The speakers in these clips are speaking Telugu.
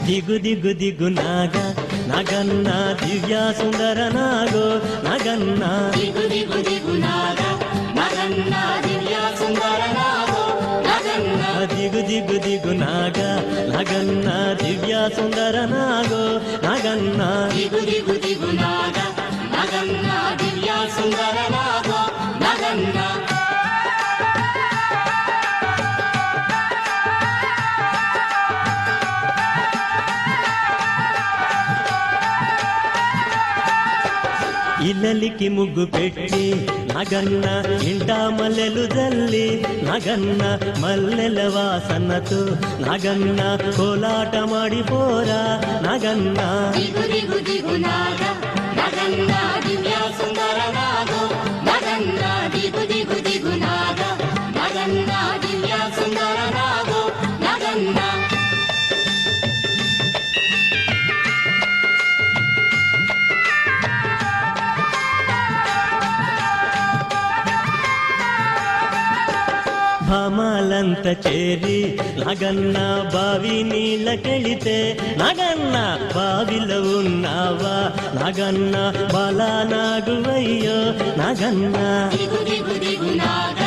దిగు దిగు దిగు నాగ నగన్న దివ్య సుందర నాగో నగన్న దిగు దిగు దిగు నాగ నగన్న దివ్య సుందర నాగో నగన్న దిగు దిగు దిగు నాగ నగన్న దివ్య సుందర నాగో నగన్న దిగు దిగు దిగు నాగ నగన్న దివ్య సుందర నాగో నగన్న ఇల్లలికి ముగ్గు పెట్టి నగన్న ఇంట మల్లెలు జల్లి నగన్న మల్లెల వాసనతో నగన్న కోలాటమాడిపోరా నగన్న దిగు దిగు దిగు నాగ నగన్న దివ్య సుందర నాగో నగన్న దిగు దిగు దిగు నాగ నగన్న దివ్య సుందర నాగో నగన్న భామాలంత చేరి నగన్న బావి నీళ్ళకెళితే నగన్న బావిలో ఉన్నావా నగన్న బాలా నాగువయ్యో నగన్న దిగు దిగు దిగు నాగ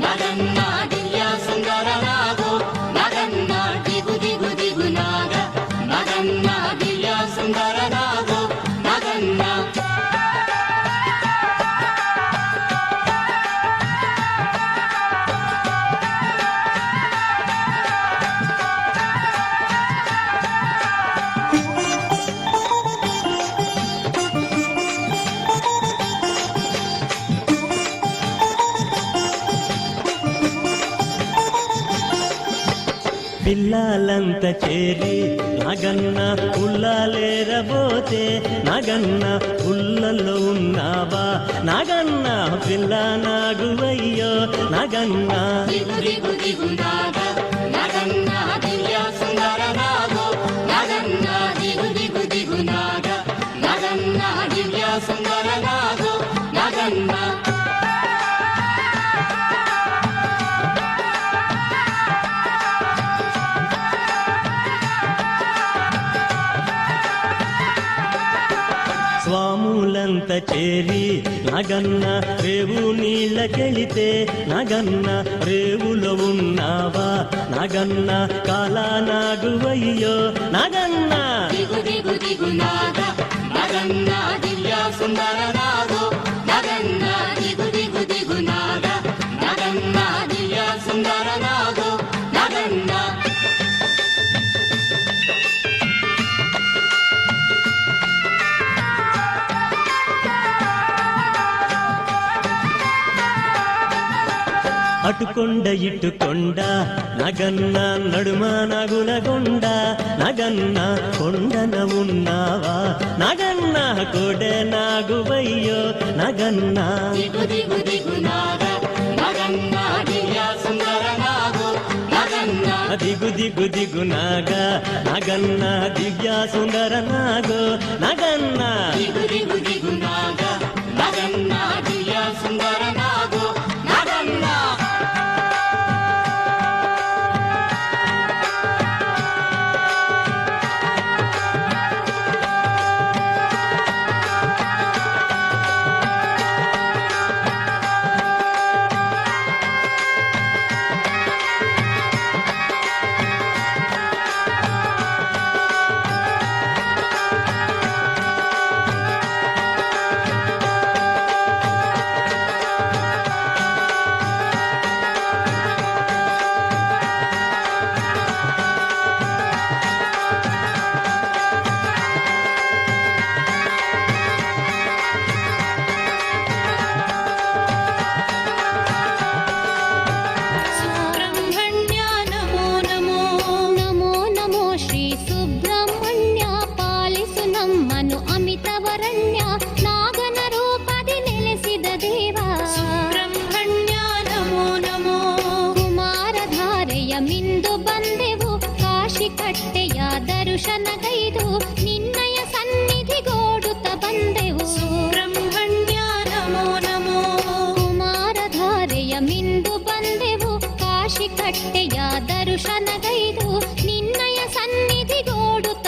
నగన్న దివ్య సుందర నాగో నగన్న దిగు దిగు దిగు నాగ నగన్న దివ్య సుందర నాగో నగన్న పిల్లలంత చేరి నగన్న ఉల్లాలేరబోతే నగన్న ఉల్లలో ఉన్నావా నగన్న పిల్ల నాగువయ్యో నగన్న దిగు దిగు దిగు నాగ నగన్న దివ్య సుందర నాగో నగన్న దిగు దిగు దిగు నాగ నగన్న దివ్య సుందర నాగో నగన్న స్వాములంత చేరి నగన్న రేవు నీళ్ళకెళితే నగన్న రేవులో ఉన్నావా నగన్న కాలా నాగువయ్యో నగన్న దిగు దిగు దిగు నాగ నగన్న దివ్య సుందర నాగో నగన్న దిగు దిగు దిగు నాగ నగన్న దివ్య సుందర నాగో నగన్న అటుకొండ ఇటుకొండ నగన్న నడుమ నగులగొండ నగన్న కొండన ఉన్నావా నగన్న కోడె నాగువయ్యో నగన్న దిగు దిగు దిగు నాగ నగన్న దివ్య సుందర నాగో నగన్న దిగు దిగు దిగు నాగ నగన్న దివ్య సుందర నాగో నగన్న దిగు దిగు దిగు నాగ నగన్న దివ్య సుందర నాగో నగన్న ದರುಶನಗೈದು ನಿನ್ನಯ ಸನ್ನಿಧಿಗೋಡುತ್ತ ಬಂದೆವು. ಸುಬ್ರಹ್ಮಣ್ಯ ನಮೋ ನಮೋ. ಕುಮಾರಧಾರೆಯ ಮಿಂದು ಬಂದೆವು ಕಾಶಿ ಕಟ್ಟೆಯ ದರುಶನಗೈದು ನಿನ್ನಯ ಸನ್ನಿಧಿಗೋಡುತ್ತ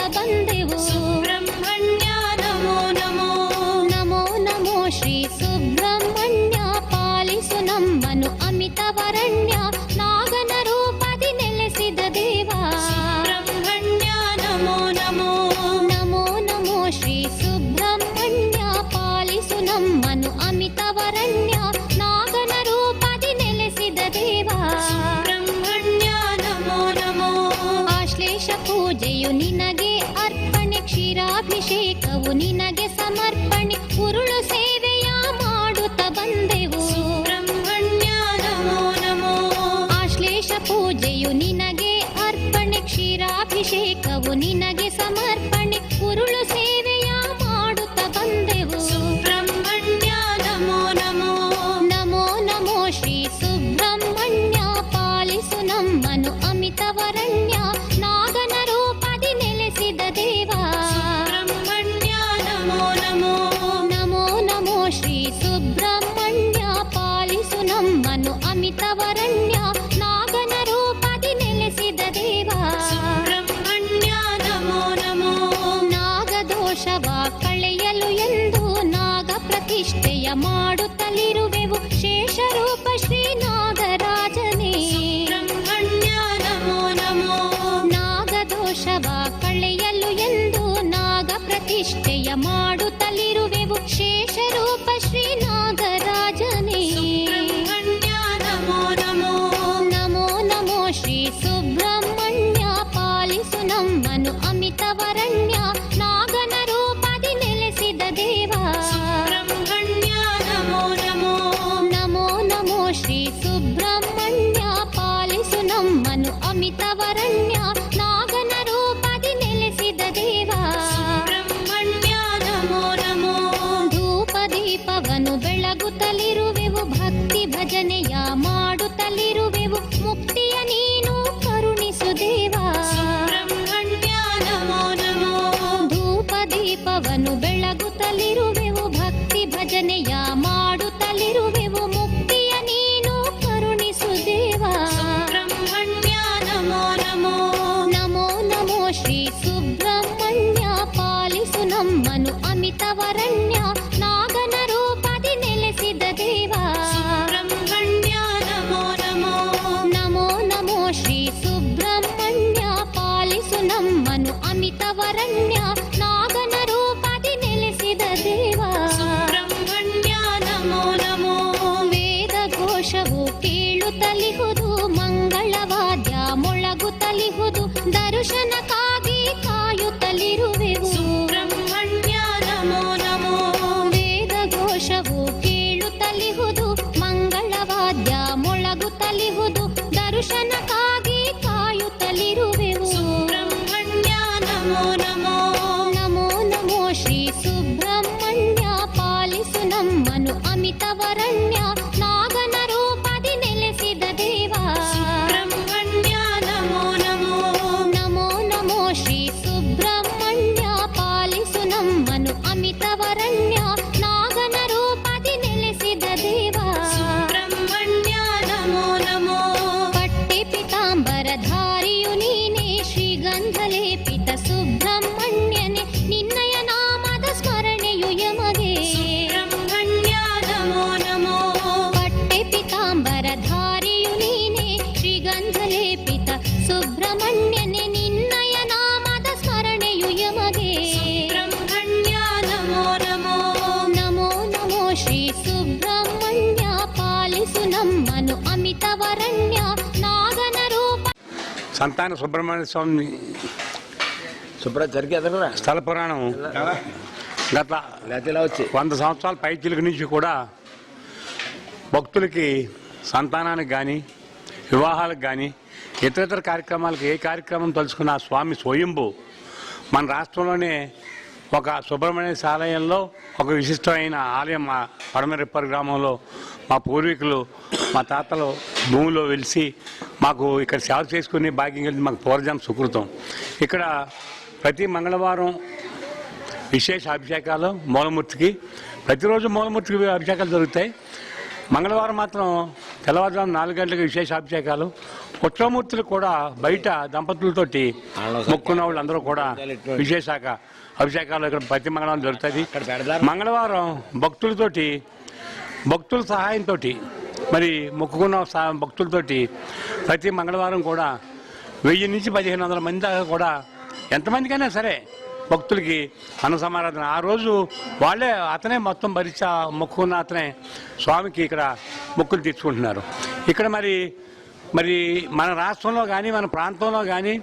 ಪೂಜೆಯು ನಿನಗೆ ಅರ್ಪಣೆ, ಕ್ಷೀರಾಭಿಷೇಕವು ನಿನಗೆ ಸಮರ್ಪಣೆ, ಉರುಳು ಸೇವೆಯ ಮಾಡುತ್ತ ಬಂದೆವು. ಸುಬ್ರಹ್ಮಣ್ಯ ನಮೋ ನಮೋ. ಆಶ್ಲೇಷ ಪೂಜೆಯು ನಿನಗೆ ಅರ್ಪಣೆ, ಕ್ಷೀರಾಭಿಷೇಕವು ನಿನಗೆ ಸಮರ್ಪಣೆ, ಉರುಳು ಸೇವೆಯ ಮಾಡುತ್ತ ಬಂದೆವು. ಸುಬ್ರಹ್ಮಣ್ಯ ನಮೋ ನಮೋ. ನಮೋ ನಮೋ ಶ್ರೀ ಸುಬ್ರಹ್ಮಣ್ಯ, ಪಾಲಿಸು ನಮ್ಮನು ಅಮಿತವರಣ್ಯ, ನಾಗನ ರೂಪದಿ ನೆಲೆಸಿದ ದೇವ. ಸುಬ್ರಹ್ಮಣ್ಯ ನಮೋ ನಮೋ. ನಮೋ ನಮೋ ಶ್ರೀ ಸುಬ್ರಹ್ಮಣ್ಯ, ಪಾಲಿಸು ನಮ್ಮನು ಅಮಿತವರಣ್ಯ, ನಾಗನ ರೂಪದಿ ನೆಲೆಸಿದ ದೇವ. ಸುಬ್ರಹ್ಮಣ್ಯ ನಮೋ ನಮೋ. ನಾಗದೋಷವ ಕಳೆಯಲು ಎಂದು ನಾಗ ಪ್ರತಿಷ್ಠೆಯ ಮಾಡುತ್ತಲಿರುವೆವು, ಶೇಷರೂಪ ಶ್ರೀ ನಾಗರಾಜನೇ. ಸುಬ್ರಹ್ಮಣ್ಯ ನಮೋ ನಮೋ. ನಾಗದೋಷವ ಕಳೆಯಲು ಎಂದು ನಾಗ ಪ್ರತಿಷ್ಠೆಯ ಮಾಡುತ್ತಲಿರುವೆವು, ಶೇಷರೂಪ ಶ್ರೀ ನಾಗರಾಜನೇ. ಸುಬ್ರಹ್ಮಣ್ಯ ನಮೋ ನಮೋ. ನಮೋ ನಮೋ ಶ್ರೀ ಸುಬ್ರಹ್ಮಣ್ಯ, ಪಾಲಿಸು ನಮ್ಮನು ಅಮಿತವರಣ್ಯ, ನಾಗನ ರೂಪದಿ ನೆಲೆಸಿದ ದೇವ. ಸುಬ್ರಹ್ಮಣ್ಯ ನಮೋ ನಮೋ. ನಮೋ ನಮೋ ಶ್ರೀ ಸುಬ್ರಹ್ಮಣ್ಯ, ಪಾಲಿಸು ನಮ್ಮನು ಅಮಿತವರಣ್ಯ, ನಾಗನ ರೂಪದಿ ನೆಲೆಸಿದ ದೇವ. ಸುಬ್ರಹ್ಮಣ್ಯ ನಮೋ ನಮೋ. ಧೂಪ ದೀಪವನ್ನು ಬೆಳಗುತ್ತಲಿರುವೆವು, ಭಕ್ತಿ ಭಜನೆಯ ಮಾಡುತ್ತಲಿರುವೆವು, ಮುಕ್ತಿಯ ನೀನು ಕರುಣಿಸು ದೇವ. ಸುಬ್ರಹ್ಮಣ್ಯ ನಮೋ ನಮೋ. ಧೂಪ ದೀಪವನ್ನು ಬೆಳಗುತ್ತಲಿರುವೆವು, ಭಕ್ತಿ ಭಜನೆಯ ಮಾಡುತ್ತಲಿರುವೆವು, ಮುಕ್ತಿಯ ನೀನು ಕರುಣಿಸು ದೇವ. ಸುಬ್ರಹ್ಮಣ್ಯ ನಮೋ ನಮೋ. ನಮೋ ನಮೋ ಶ್ರೀ ಸುಬ್ರಹ್ಮಣ್ಯ, ಪಾಲಿಸು ನಮ್ಮನು ಅಮಿತವರಣ್ಯ, ನಾಗನ ರೂಪದಿ ನೆಲೆಸಿದ ದೇವ. ಸುಬ್ರಹ್ಮಣ್ಯ ನಮೋ ನಮೋ. ನಮೋ ನಮೋ ಶ್ರೀ ಸುಬ್ರಹ್ಮಣ್ಯ, ಪಾಲಿಸು ನಮ್ಮನು ಅಮಿತವರಣ್ಯ, ನಾಗನ ರೂಪದಿ ನೆಲೆಸಿದ ದೇವ. ಸುಬ್ರಹ್ಮಣ್ಯ ನಮೋ ನಮೋ. ವೇದ ಘೋಷವು ಕೇಳುತ್ತಲಿಹುದು, ಮಂಗಳವಾದ್ಯ ಮೊಳಗುತ್ತಲಿಹುದು, ದರ್ಶನಕ್ಕಾಗಿ ಕಾಯುತ್ತಲಿರುವೆವು. ಸುಬ್ರಹ್ಮಣ್ಯ ನಮೋ ನಮೋ. ವೇದ ಘೋಷವು ಕೇಳುತ್ತಲಿಹುದು, ಮಂಗಳವಾದ್ಯ ಮೊಳಗುತ್ತಲಿಹುದು, ದರ್ಶನಕ್ಕಾಗಿ ಕಾಯುತ್ತಲಿರುವೆವು. ಸುಬ್ರಹ್ಮಣ್ಯ ನಮೋ ನಮೋ. ನಮೋ ನಮೋ ಶ್ರೀ ಸುಬ್ರಹ್ಮಣ್ಯ, ಪಾಲಿಸು ನಮ್ಮನು ಅಮಿತವರಣ್ಯ, ನಾಗನ ರೂಪದಿ ನೆಲೆಸಿದ ದೇವ. ಸುಬ್ರಹ್ಮಣ್ಯ ನಮೋ ನಮೋ. ನಮೋ ನಮೋ ಶ್ರೀ ಸುಬ್ರಹ್ಮಣ್ಯ, ಪಾಲಿಸು ನಮ್ಮನು ಅಮಿತವರಣ್ಯ, ನಾಗನ ರೂಪದಿ ನೆಲೆಸಿದ ದೇವ. ಸುಬ್ರಹ್ಮಣ್ಯ ನಮೋ ನಮೋ. ಪಟ್ಟೆ ಪಿತಾಂಬರಧಾರಿಯು ನೀನೇ, ಶ್ರೀಗಂಧಲೇಪಿತ ಸುಬ್ರಹ್ಮಣ್ಯನೇ, ನಿನ್ನಯ ನಾಮದ ಸ್ಮರಣೆಯು ಯಮಗೆ. ಸುಬ್ರಹ್ಮಣ್ಯ ನಮೋ ನಮೋ. ಪಟ್ಟೆ ಪಿತಾಂಬರಧಾರಿಯು ನೀನೇ, ಶ್ರೀಗಂಧಲೇಪಿತ ಸುಬ್ರಹ್ಮಣ್ಯನೇ, ನಿನ್ನಯ ನಾಮದ ಸ್ಮರಣೆಯು ಯಮಗೆ. ಸುಬ್ರಹ್ಮಣ್ಯ ನಮೋ ನಮೋ. ನಮೋ ನಮೋ ಶ್ರೀ ಸುಬ್ರಹ್ಮಣ್ಯ, ಪಾಲಿಸು ನಮ್ಮನು ಅಮಿತವರಣ್ಯ, ನಾಗನ ರೂಪ. సంతాన సుబ్రహ్మణ్య స్వామి స్థల పురాణం గత 100 సంవత్సరాల పైచిలుక నుంచి కూడా భక్తులకి సంతానానికి కానీ వివాహాలకు కానీ ఇతర కార్యక్రమాలకు ఏ కార్యక్రమం తలుచుకున్న స్వామి స్వయంభూ మన రాష్ట్రంలోనే ఒక సుబ్రహ్మణ్య ఆలయంలో ఒక విశిష్టమైన ఆలయం మా పడమరిప్పర్ గ్రామంలో మా పూర్వీకులు మా తాతలు భూమిలో వెలిసి మాకు ఇక్కడ సేవ చేసుకునే భాగ్యం కలిగి మాకు పూర్వజం సుకృతం. ఇక్కడ ప్రతి మంగళవారం విశేష అభిషేకాలు మూలమూర్తికి, ప్రతిరోజు మూలమూర్తికి అభిషేకాలు జరుగుతాయి. మంగళవారం మాత్రం తెల్లవారుజాము 4 గంటలకు విశేష అభిషేకాలు. ఉత్సవమూర్తులు కూడా బయట దంపతులతోటి మొక్కున్న వాళ్ళందరూ కూడా విశేష అభిషేకాలు ఇక్కడ ప్రతి మంగళవారం జరుగుతుంది. మంగళవారం భక్తులతోటి భక్తుల సహాయంతో మరి మొక్కుకున్న భక్తులతోటి ప్రతి మంగళవారం కూడా 1000 నుంచి 1500 మంది దాకా కూడా ఎంతమందికైనా సరే భక్తులకి అన్న సమారాధన ఆ రోజు వాళ్ళే అతనే మొత్తం భరిచా మొక్కుకున్న అతనే స్వామికి ఇక్కడ మొక్కులు తీర్చుకుంటున్నారు. ఇక్కడ మరి మన రాష్ట్రంలో కానీ మన ప్రాంతంలో కానీ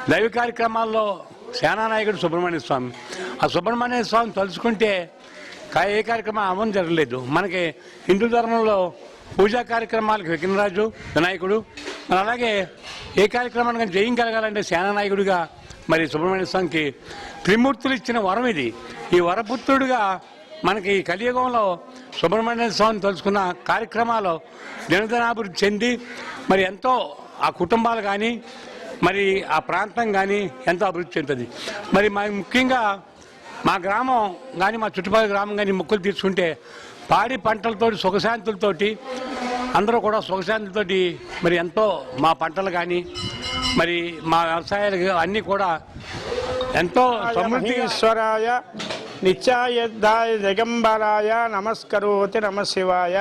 దైవ కార్యక్రమాల్లో సేనానాయకుడు సుబ్రహ్మణ్య స్వామి. ఆ సుబ్రహ్మణ్య స్వామి తలుచుకుంటే ఏ కార్యక్రమం అమలు జరగలేదు. మనకి హిందూ ధర్మంలో పూజా కార్యక్రమాలకు విఘ్నరాజు వినాయకుడు, అలాగే ఏ కార్యక్రమానికి జయం కలగాలంటే సేనానాయకుడిగా మరి సుబ్రహ్మణ్య స్వామికి త్రిమూర్తులు ఇచ్చిన వరం ఇది. ఈ వరపుత్రుడిగా మనకి కలియుగంలో సుబ్రహ్మణ్య స్వామిని తలుచుకున్న కార్యక్రమాలు దినదినాభివృద్ధి చెంది మరి ఎంతో ఆ కుటుంబాలు కానీ మరి ఆ ప్రాంతం కానీ ఎంతో అభివృద్ధి చెందుతుంది. మరి ముఖ్యంగా మా గ్రామం కానీ మా చుట్టుపక్కల గ్రామం కానీ మొక్కులు తీసుకుంటే పాడి పంటలతోటి సుఖశాంతులతోటి అందరూ కూడా సుఖశాంతులతోటి మరి ఎంతో మా పంటలు కానీ మరి మా వ్యవసాయాలు అన్నీ కూడా ఎంతో సమృద్ధీశ్వరాయ నిత్యాయుద్ధాయ దిగంబరాయ నమస్కరోతి నమ శివాయ.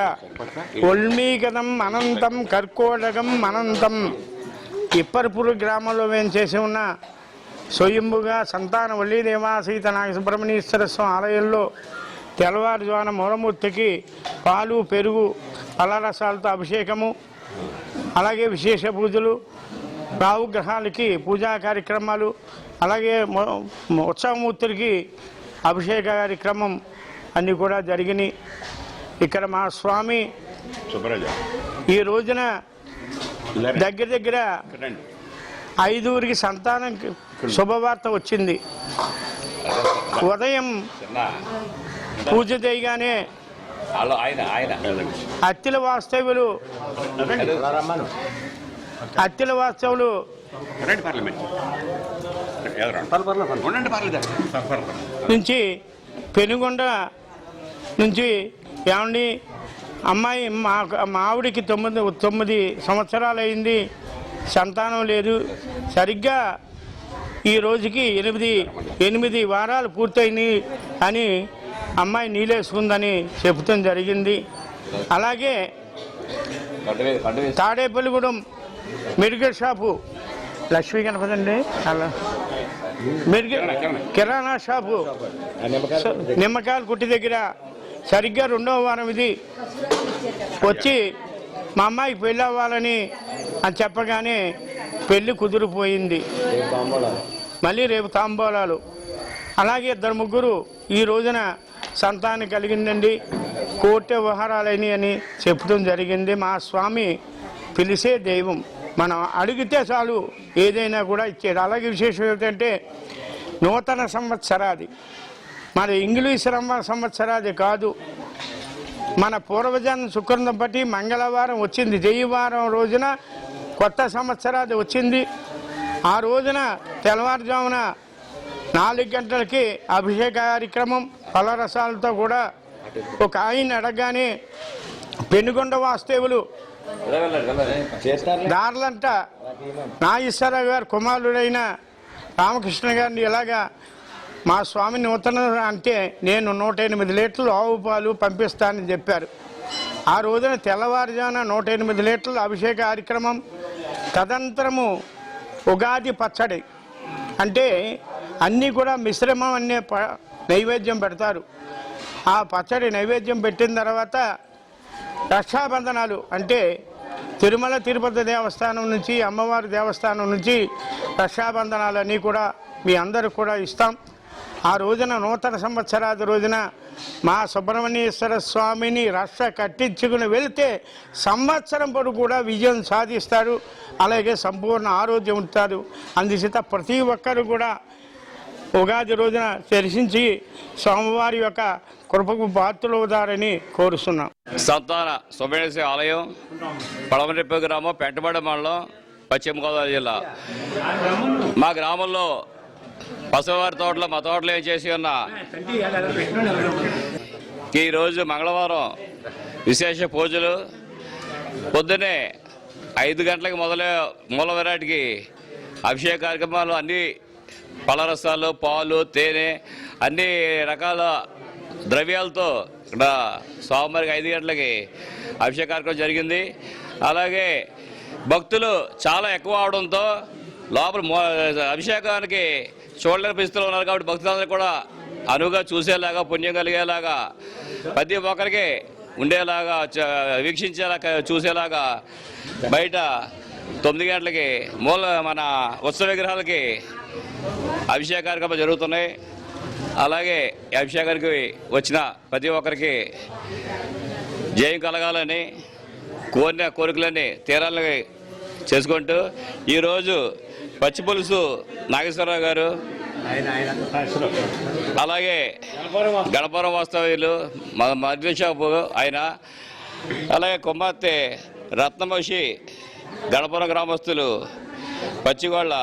ఉల్మీగదం అనంతం కర్కోటకం అనంతం. ఇప్పర్పూర్ గ్రామంలో వేంచేసి ఉన్న స్వయంభుగా సంతాన వల్లి దేవాసీత నాగ సుబ్రహ్మణ్యేశ్వర స్వామి ఆలయంలో తెల్లవారుజామున మూలమూర్తికి పాలు పెరుగు ఫలరసాలతో అభిషేకము, అలాగే విశేష పూజలు, రావుగ్రహాలకి పూజా కార్యక్రమాలు, అలాగే ఉత్సవమూర్తులకి అభిషేక కార్యక్రమం అన్నీ కూడా జరిగినాయి. ఇక్కడ మా స్వామి ఈ రోజున దగ్గర 5 సంతానం శుభవార్త వచ్చింది. ఉదయం పూజ చేయగానే అత్తిల వాస్తవులు నుంచి పెనుగొండ నుంచి ఏమండి అమ్మాయి మా ఆవిడికి 9 సంవత్సరాలు అయింది, సంతానం లేదు, సరిగ్గా ఈ రోజుకి 8 వారాలు పూర్తయినాయి అని అమ్మాయి నీలేసుకుందని చెబుతాం జరిగింది. అలాగే తాడేపల్లిగూడెం మెడికల్ షాపు లక్ష్మీ గణపతి అండి, అలా కిరాణా షాపు నిమ్మకాయల కుట్టి దగ్గర సరిగ్గా 2వ వారం ఇది వచ్చి మా అమ్మాయికి పెళ్ళి అవ్వాలని అని చెప్పగానే పెళ్ళి కుదిరిపోయింది. మళ్ళీ రేపు తాంబూలాలు. అలాగే 2 ఈ రోజున సంతానం కలిగిందండి. కోర్టు వ్యవహారాలని అని చెప్పడం జరిగింది. మా స్వామి పిలిచే దైవం, మనం అడిగితే చాలు ఏదైనా కూడా ఇచ్చేది. అలాగే విశేషం ఏమిటంటే నూతన సంవత్సరాది, మన ఇంగ్లీష్ సంవత్సరాది కాదు, మన పూర్వజన్మ శుక్రం బట్టి మంగళవారం వచ్చింది, జయవారం రోజున కొత్త సంవత్సరాది వచ్చింది. ఆ రోజున తెల్లవారుజామున 4 గంటలకి అభిషేక కార్యక్రమం ఫలరసాలతో కూడా ఒక ఆయన అడగగానే పెనుగొండ వాస్తవులు దార్లంట నాగేశ్వరరావు గారు కుమారుడైన రామకృష్ణ గారిని ఇలాగా మా స్వామి నూతన అంటే నేను 108 లీటర్లు ఆవు పాలు పంపిస్తానని చెప్పారు. ఆ రోజున తెల్లవారుజామున 108 లీటర్ల అభిషేక కార్యక్రమం, తదనంతరము ఉగాది పచ్చడి అంటే అన్నీ కూడా మిశ్రమం అనే నైవేద్యం పెడతారు. ఆ పచ్చడి నైవేద్యం పెట్టిన తర్వాత రక్షాబంధనాలు అంటే తిరుమల తిరుపతి దేవస్థానం నుంచి, అమ్మవారి దేవస్థానం నుంచి రక్షాబంధనాలు అన్నీ కూడా మీ అందరూ కూడా ఇస్తాం. ఆ రోజున నూతన సంవత్సరాది రోజున మా సుబ్రహ్మణ్యేశ్వర స్వామిని రక్ష కట్టించుకుని వెళితే సంవత్సరం పొడు కూడా విజయం సాధిస్తారు, అలాగే సంపూర్ణ ఆరోగ్యం ఉంటారు. అందుచేత ప్రతి ఒక్కరు కూడా ఉగాది రోజున దర్శించి స్వామివారి యొక్క కృపకు పాత్రులవుతారని కోరుస్తున్నాం. సంతాన సుబ్రహ్మణ్యేశ్వర ఆలయం పడమరెప్ప గ్రామం, పెంటబడి మండలం, పశ్చిమ గోదావరి జిల్లా. మా గ్రామంలో పశువారి తోటలో మా తోటలో ఏం చేసి ఉన్నా ఈరోజు మంగళవారం విశేష పూజలు. పొద్దున్నే 5 గంటలకు మూల విరాటికి అభిషేక కార్యక్రమాలు, అన్ని పలరసాలు, పాలు, తేనె, అన్ని రకాల ద్రవ్యాలతో ఇక్కడ స్వామివారికి 5 గంటలకి అభిషేక కార్యక్రమం జరిగింది. అలాగే భక్తులు చాలా ఎక్కువ అవడంతో లోపల అభిషేకానికి చూడలేని పరిస్థితులు ఉన్నారు కాబట్టి భక్తులందరూ కూడా అనువుగా చూసేలాగా, పుణ్యం కలిగేలాగా, ప్రతి ఒక్కరికి ఉండేలాగా, వీక్షించేలాగా, చూసేలాగా బయట 9 గంటలకి మన ఉత్సవ విగ్రహాలకి అభిషేక కార్యక్రమాలు జరుగుతున్నాయి. అలాగే ఈ అభిషేకానికి వచ్చిన ప్రతి ఒక్కరికి జయం కలగాలని కోరిన కోరికలన్నీ తీరాలని చేసుకుంటూ ఈరోజు పచ్చి పులుసు నాగేశ్వరరావు గారు, అలాగే గణపురం వాస్తవ్యులు మద్య షాపు ఆయన, అలాగే కుమార్తె రత్నమషి గణపురం గ్రామస్తులు పచ్చిగోళ్ళ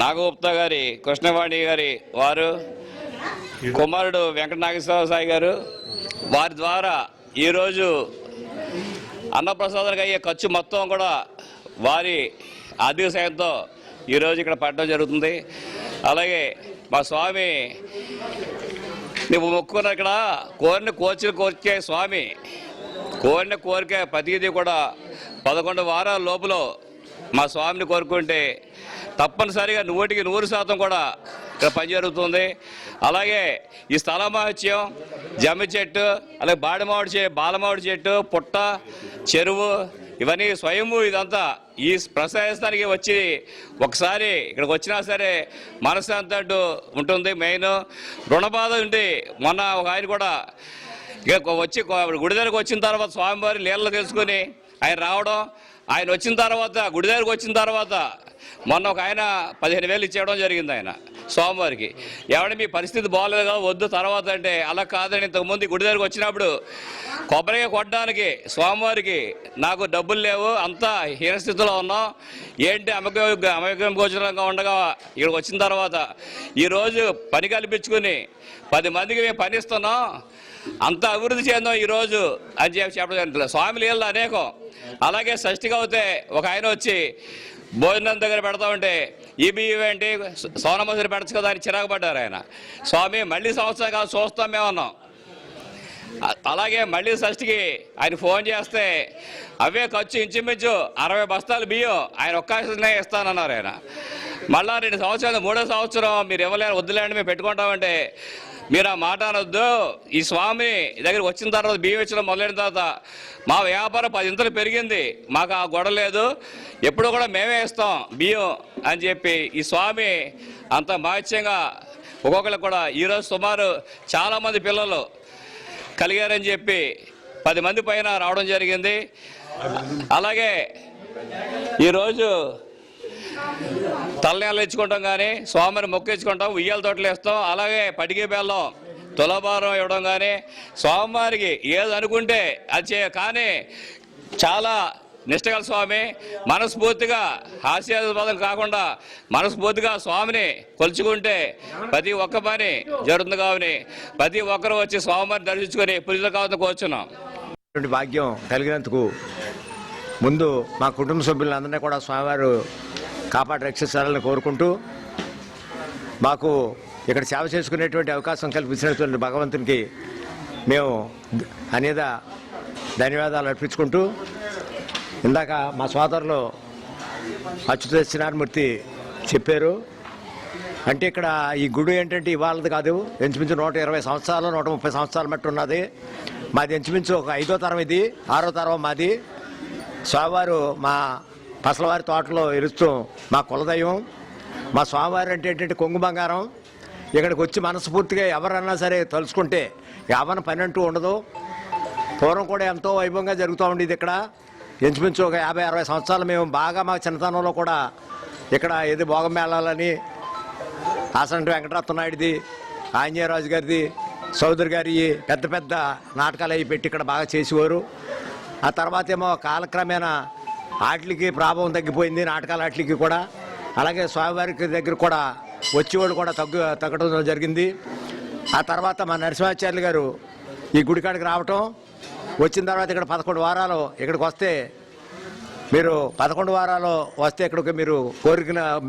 నాగగుప్తా గారి, కృష్ణవాణి గారి వారు, కుమారుడు వెంకట నాగేశ్వర సాయి గారు, వారి ద్వారా ఈరోజు అన్నప్రసాదానికి అయ్యే ఖర్చు మొత్తం కూడా వారి ఆర్థిక సాయంతో ఈరోజు ఇక్కడ పడడం జరుగుతుంది. అలాగే మా స్వామి నువ్వు మొక్కుకున్న ఇక్కడ కోరికే స్వామి కోరిన కోరిక ప్రతిదీ కూడా 11 వారాల లోపల మా స్వామిని కోరుకుంటే తప్పనిసరిగా 100% కూడా ఇక్కడ పని జరుగుతుంది. అలాగే ఈ స్థల మహత్యం, జమ్మి చెట్టు, అలాగే బాలమావిడి చెట్టు, పుట్ట, చెరువు ఇవన్నీ స్వయంభూ. ఇదంతా ఈ ప్రశాస్తానికి వచ్చి ఒకసారి ఇక్కడికి వచ్చినా సరే మనశ్శాంతి అంటూ ఉంటుంది. మెయిన్ రుణబాధ ఉండి మొన్న ఒక ఆయన కూడా ఇక వచ్చి గుడి దగ్గరకు వచ్చిన తర్వాత స్వామివారి లీలలు తెలుసుకొని ఆయన రావడం, ఆయన వచ్చిన తర్వాత గుడి దగ్గరకు వచ్చిన తర్వాత మొన్న ఒక ఆయన 15,000 ఇచ్చేయడం జరిగింది ఆయన స్వామివారికి. ఎవడ మీ పరిస్థితి బాగోలేదు కదా వద్దు తర్వాత అంటే, అలా కాదని ఇంతకుముందు గుడి దగ్గరకు వచ్చినప్పుడు కొబ్బరిగా కొట్టడానికి స్వామివారికి నాకు డబ్బులు లేవు, అంతా హీనస్థితిలో ఉన్నాం, ఏంటి అమగ్యం గోచరంగా ఉండగా ఇక్కడికి వచ్చిన తర్వాత ఈరోజు పని కల్పించుకుని 10 మందికి మేము పని ఇస్తున్నాం, అంత అభివృద్ధి చేద్దాం ఈరోజు అని చెప్పడం జరుగుతుంది. స్వామి లీలలు అనేకం. అలాగే షష్ఠిగా అవుతే ఒక ఆయన వచ్చి భోజనం దగ్గర పెడతామంటే ఈ బియ్యం ఏంటి సోనమసూరి పెడచ్చు కదా అని చిరాకు పడ్డారు ఆయన. స్వామి మళ్ళీ సంవత్సరం కాదు చూస్తాం మేమన్నాం. అలాగే మళ్ళీ షష్ఠికి ఆయన ఫోన్ చేస్తే అవే ఖర్చు ఇంచుమించు 60 బస్తాలు బియ్యం ఆయన ఒక్కసారినే ఇస్తానన్నారు ఆయన. మళ్ళా 2 సంవత్సరాలు 3వ సంవత్సరం మీరు ఇవ్వలేరు వద్దులేండి మేము పెట్టుకుంటామంటే మీరు ఆ మాట అనొద్దు, ఈ స్వామి దగ్గరికి వచ్చిన తర్వాత బియ్యం ఇచ్చడం మొదలైన తర్వాత మా వ్యాపారం 10 ఇంతలు పెరిగింది, మాకు ఆ గొడవ లేదు, ఎప్పుడు కూడా మేమే ఇస్తాం బియ్యం అని చెప్పి ఈ స్వామి అంత మహత్యంగా ఒక్కొక్కరికి కూడా ఈరోజు సుమారు చాలామంది పిల్లలు కలిగారని చెప్పి 10 మంది పైన రావడం జరిగింది. అలాగే ఈరోజు తలనేళ్ళు ఇచ్చుకుంటాం, కానీ స్వామిని మొక్కు ఇచ్చుకుంటాం, ఉయ్యాల తోటలు వేస్తాం, అలాగే పటికి బెల్లం తులాభారం ఇవ్వడం, కానీ స్వామివారికి ఏది అనుకుంటే అది కానీ చాలా నిష్టగల స్వామి. మనస్ఫూర్తిగా హాస్యాస్పదం కాకుండా మనస్ఫూర్తిగా స్వామిని కొలుచుకుంటే ప్రతి ఒక్క పని జరుగుతుంది. కావని ప్రతి ఒక్కరు వచ్చి స్వామివారిని దర్శించుకొని పూజలు కావాలని కోరుచున్నాం. భాగ్యం కలిగినందుకు ముందు మా కుటుంబ సభ్యులందరినీ కూడా స్వామివారు కాపాడి రక్షించాలని కోరుకుంటూ మాకు ఇక్కడ సేవ చేసుకునేటువంటి అవకాశం కల్పించినటువంటి భగవంతునికి మేము అనేక ధన్యవాదాలు అర్పించుకుంటూ, ఇందాక మా సోదరులు అచ్యుత సత్యనారాయణమూర్తి చెప్పారు. అంటే ఇక్కడ ఈ గుడి ఏంటంటే ఇవాళది కాదు, ఇంచుమించు 120 సంవత్సరాలు 130 సంవత్సరాల మట్టి ఉన్నది. మాది ఇంచుమించు ఒక 5వ తరం, ఇది 6వ తరం మాది. స్వామివారు మా పసలవారి తోటలో ఎరుస్తూ మా కులదైవం. మా స్వామివారు అంటే ఏంటంటే కొంగు బంగారం. ఇక్కడికి వచ్చి మనస్ఫూర్తిగా ఎవరన్నా సరే తలుచుకుంటే ఎవరి పని అంటూ ఉండదు. పూర్వం కూడా ఎంతో వైభవంగా జరుగుతూ ఉండేది ఇక్కడ. ఇంచుమించు ఒక 50-60 సంవత్సరాలు మేము బాగా మా చిన్నతనంలో కూడా ఇక్కడ ఏది భోగం మేళాలని ఆసంటి వెంకటరత్న నాయుడిది, ఆంజనేయరాజు గారిది, చౌదరి గారి పెద్ద పెద్ద నాటకాలు అవి పెట్టి ఇక్కడ బాగా చేసేవారు. ఆ తర్వాత ఏమో కాలక్రమేణా ఆటలకి ప్రభావం తగ్గిపోయింది, నాటకాల ఆటలకి కూడా. అలాగే స్వామివారికి దగ్గర కూడా వచ్చేవాళ్ళు కూడా తగ్గడం జరిగింది. ఆ తర్వాత మా నరసింహాచార్యులు గారు ఈ గుడికాడికి రావటం, వచ్చిన తర్వాత ఇక్కడ 11 వారాలు ఇక్కడికి వస్తే మీరు 11 వారాలు వస్తే ఇక్కడికి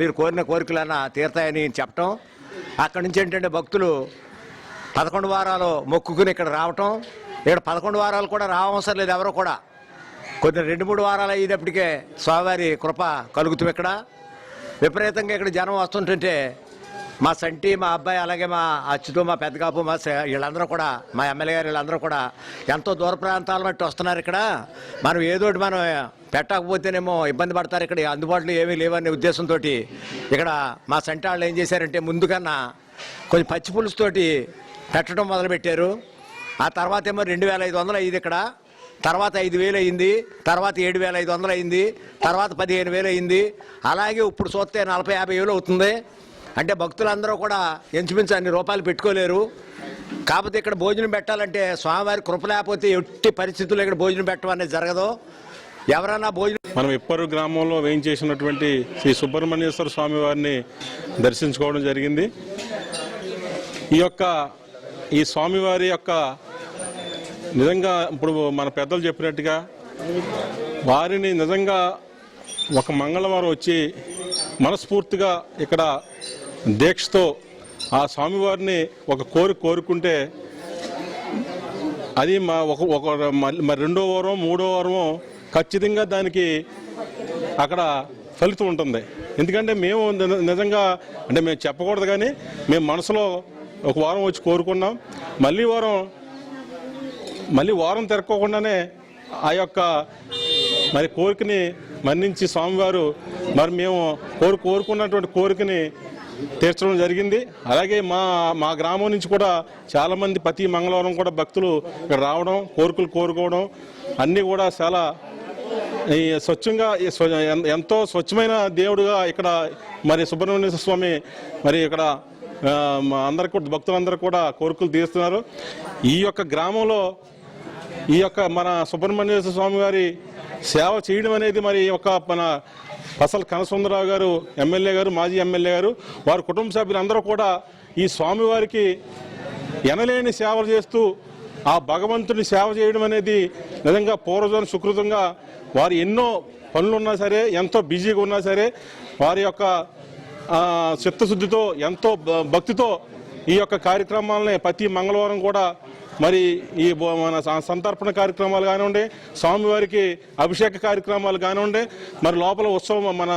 మీరు కోరిన కోరికలన్నా తీరుతాయని చెప్పటం. అక్కడి నుంచి ఏంటంటే భక్తులు 11 వారాలు మొక్కుకుని ఇక్కడ రావటం. ఇక్కడ 11 వారాలు కూడా రావవసరం లేదు ఎవరో కూడా. కొద్దిగా 2-3 వారాలు అయ్యేటప్పటికే స్వామివారి కృప కలుగుతుంది. ఇక్కడ విపరీతంగా ఇక్కడ జనం వస్తుంటుంటే మా సంటి, మా అబ్బాయి, అలాగే మా అచ్యుతు, మా పెద్దకాపు, మా వీళ్ళందరూ కూడా, మా ఎమ్మెల్యే గారు వీళ్ళందరూ కూడా ఎంతో దూర ప్రాంతాల బట్టి వస్తున్నారు. ఇక్కడ మనం ఏదోటి మనం పెట్టకపోతేనేమో ఇబ్బంది పడతారు, ఇక్కడ అందుబాటులో ఏమీ లేవనే ఉద్దేశంతో ఇక్కడ మా సంటి వాళ్ళు ఏం చేశారంటే ముందుకన్నా కొంచెం పచ్చి పులుసుతోటి పెట్టడం మొదలుపెట్టారు. ఆ తర్వాత ఏమో 2500 అయింది ఇక్కడ, తర్వాత 5000 అయింది, తర్వాత 7500 అయింది, తర్వాత 15000 అయింది. అలాగే ఇప్పుడు చూస్తే 40-50 వేలు అవుతుంది. అంటే భక్తులందరూ కూడా ఇంచుమించు అన్ని రూపాయలు పెట్టుకోలేరు. కాకపోతే ఇక్కడ భోజనం పెట్టాలంటే స్వామివారి కృప లేకపోతే ఎట్టి పరిస్థితుల్లో ఇక్కడ భోజనం పెట్టడం అనేది జరగదు. ఎవరన్నా భోజనం మనం ఇప్పరు గ్రామంలో వేయించేసినటువంటి శ్రీ సుబ్రహ్మణ్యేశ్వర స్వామి వారిని దర్శించుకోవడం జరిగింది. ఈ స్వామివారి యొక్క నిజంగా ఇప్పుడు మన పెద్దలు చెప్పినట్టుగా వారిని నిజంగా ఒక మంగళవారం వచ్చి మనస్ఫూర్తిగా ఇక్కడ దీక్షతో ఆ స్వామివారిని ఒక కోరుకుంటే అది మరి 2వ వారం 3వ వారమో ఖచ్చితంగా దానికి అక్కడ ఫలితం ఉంటుంది. ఎందుకంటే మేము నిజంగా అంటే మేము చెప్పకూడదు, కానీ మేము మనసులో ఒక వారం వచ్చి కోరుకున్నాం. మళ్ళీ వారం తిరగకుండానే ఆ యొక్క మరి కోరికని మన్నించి స్వామివారు మరి మేము కోరుకున్నటువంటి కోరికని తీర్చడం జరిగింది. అలాగే మా గ్రామం నుంచి కూడా చాలామంది ప్రతి మంగళవారం కూడా భక్తులు ఇక్కడ రావడం, కోరికలు కోరుకోవడం అన్నీ కూడా చాలా ఈ స్వచ్ఛంగా ఎంతో స్వచ్ఛమైన దేవుడుగా ఇక్కడ మరి సుబ్రహ్మణ్యేశ్వర స్వామి మరి ఇక్కడ అందరికి కూడా భక్తులందరూ కూడా కోరికలు తీరుస్తున్నారు. ఈ యొక్క గ్రామంలో ఈ యొక్క మన సుబ్రహ్మణ్యేశ్వర స్వామి గారి సేవ చేయడం అనేది మరి మన పసల కనసుందరరావు గారు ఎమ్మెల్యే గారు, మాజీ ఎమ్మెల్యే గారు, వారి కుటుంబ సభ్యులందరూ కూడా ఈ స్వామివారికి ఎనలేని సేవలు చేస్తూ ఆ భగవంతుని సేవ చేయడం అనేది నిజంగా పూర్వజన సుకృతంగా వారు ఎన్నో పనులున్నా సరే, ఎంతో బిజీగా ఉన్నా సరే, వారి యొక్క చిత్తశుద్ధితో ఎంతో భక్తితో ఈ యొక్క కార్యక్రమాలని ప్రతి మంగళవారం కూడా మరి ఈ మన సంతర్పణ కార్యక్రమాలు కానివ్వండి, స్వామివారికి అభిషేక కార్యక్రమాలు కానివ్వండి, మరి లోపల ఉత్సవం మన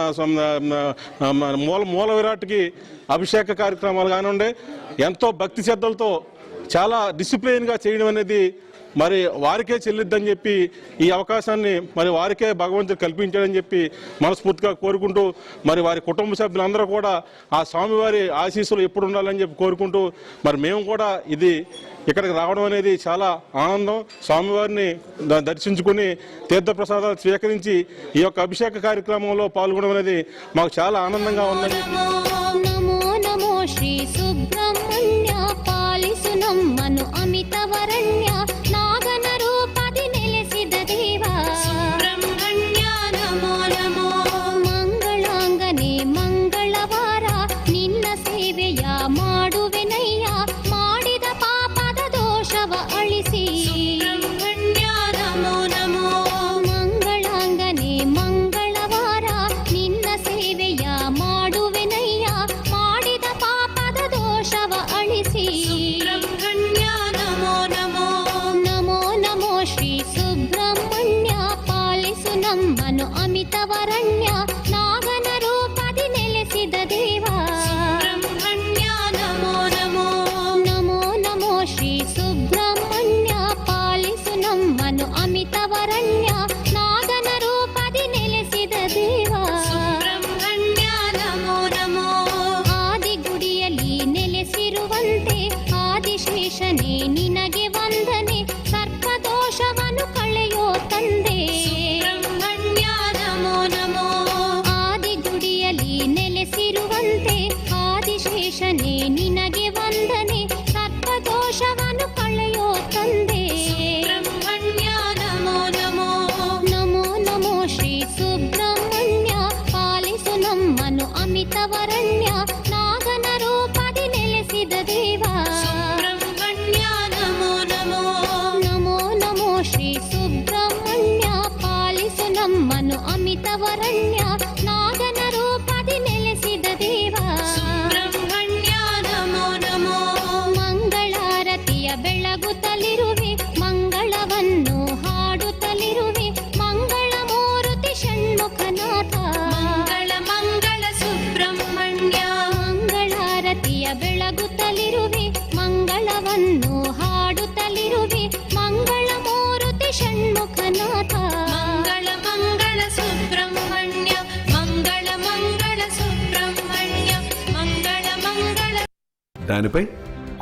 మూల విరాట్కి అభిషేక కార్యక్రమాలు కానివ్వండి, ఎంతో భక్తి శ్రద్ధలతో చాలా డిసిప్లిన్గా చేయడం అనేది మరి వారికే చెల్లిద్దని చెప్పి ఈ అవకాశాన్ని మరి వారికే భగవంతుడు కల్పించాడని చెప్పి మనస్ఫూర్తిగా కోరుకుంటూ మరి వారి కుటుంబ సభ్యులందరూ కూడా ఆ స్వామివారి ఆశీస్సులు ఎప్పుడు ఉండాలని చెప్పి కోరుకుంటూ మరి మేము కూడా ఇక్కడికి రావడం అనేది చాలా ఆనందం. స్వామివారిని దర్శించుకుని తీర్థప్రసాదాలు స్వీకరించి ఈ యొక్క అభిషేక కార్యక్రమంలో పాల్గొనడం అనేది మాకు చాలా ఆనందంగా ఉందని. నమో నమో శ్రీ సుబ్రహ్మణ్య పాలిసు నమ్మను అమితవరణ్య నాగన రూపది నెలసిద దేవా సుబ్రహ్మణ్య నమో నమో. ಮಂಗಳಾಂಗನೆ ಮಂಗಳವಾರ ನಿನ್ನ ಸೇವೆಯ ಮಾಡುವೆನಯ್ಯ ಮಾಡಿದ ಪಾಪದ ದೋಷವ ಅಳಿಸಿ ಸುಬ್ರಹ್ಮಣ್ಯ ನಮೋ ನಮೋ. ಮಂಗಳಾಂಗನೆ ಮಂಗಳವಾರ ನಿನ್ನ ಸೇವೆಯ ಮಾಡುವೆನಯ್ಯ ಮಾಡಿದ ಪಾಪದ ದೋಷವ ಅಳಿಸಿ ಸುಬ್ರಹ್ಮಣ್ಯ ನಮೋ ನಮೋ. ನಮೋ ನಮೋ ಶ್ರೀ ಸುಬ್ರಹ್ಮಣ್ಯ ಪಾಲಿಸು ನಮ್ಮನು ಅಮಿತವರಣ್ಯ ನಾಗನ ರೂಪದಿ ನೆಲೆಸಿದ ದೇವಾ ಸುಬ್ರಹ್ಮಣ್ಯ ನಮೋ ನಮೋ. ನಮೋ ನಮೋ ಶ್ರೀ ಸುಬ್ರಹ್ಮಣ್ಯ ಪಾಲಿಸು ನಮ್ಮನು ಅಮಿತವರಣ್ಯ ನಾಗನ ರೂಪದಿ ನೆಲೆಸಿದ ದೇವಾ ಸುಬ್ರಹ್ಮಣ್ಯ ನಮೋ ನಮೋ. ಆದಿಗುಡಿಯಲ್ಲಿ ನೆಲೆಸಿರುವಂತೆ ಆದಿಶೇಷನೇ ನಿನಗೆ ವಂದನೆ ಸರ್ಪದೋಷವನ್ನು ಕಳೆಯೋ ತಂದೆ ಸುಬ್ರಹ್ಮಣ್ಯ ನಮೋ ನಮೋ. ಆದಿಗುಡಿಯಲ್ಲಿ ನೆಲೆಸಿರುವಂತೆ ಆದಿಶೇಷನೇ ನಿನಗೆ ವಂದನೆ ಸರ್ಪದೋಷವನ್ನು ಕಳೆಯೋ ತಂದೆ ಸುಬ್ರಹ್ಮಣ್ಯ ನಮೋ ನಮೋ. ನಮೋ ನಮೋ ಶ್ರೀ ಸುಬ್ರಹ್ಮಣ್ಯ ಪಾಲಿಸು ನಮ್ಮನು ಅಮಿತವರಣ್ಯ ನಾಗನ ರೂಪದಿ ನೆಲೆಸಿದ ದೇವಾ ಸುಬ್ರಹ್ಮಣ್ಯ ನಮೋ ನಮೋ. ನಮೋ ನಮೋ ಶ್ರೀ ಸುಬ್ರಹ್ಮಣ್ಯ ಪಾಲಿಸು ನಮ್ಮನು ಅಮಿತವರಣ್ಯ ನಾಗನ ರೂಪದಿ ನೆಲೆಸಿದ ದೇವಾ ಸುಬ್ರಹ್ಮಣ್ಯ ನಮೋ ನಮೋ. ಮಂಗಳಾರತಿಯ ಬೆಳಗುತ್ತಲಿರುವೆ ಮಂಗಳವನ್ನು ಹಾಡುತ್ತಲಿರುವೆ ಮಂಗಳ ಮೂರುತಿ ಷಣ್ಮುಖನಾಥ ಮಂಗಳ ಮಂಗಳ ಸುಬ್ರಹ್ಮಣ್ಯ. ಮಂಗಳಾರತಿಯ ಬೆಳಗುತ್ತಲಿರುವೆ ಮಂಗಳವನ್ನು ಹಾಡುತ್ತಲಿರುವೆ ಮಂಗಳ ಮೂರುತಿ ಷಣ್ಮುಖನಾಥ ಮಂಗಳ ಮಂಗಳ దానిపై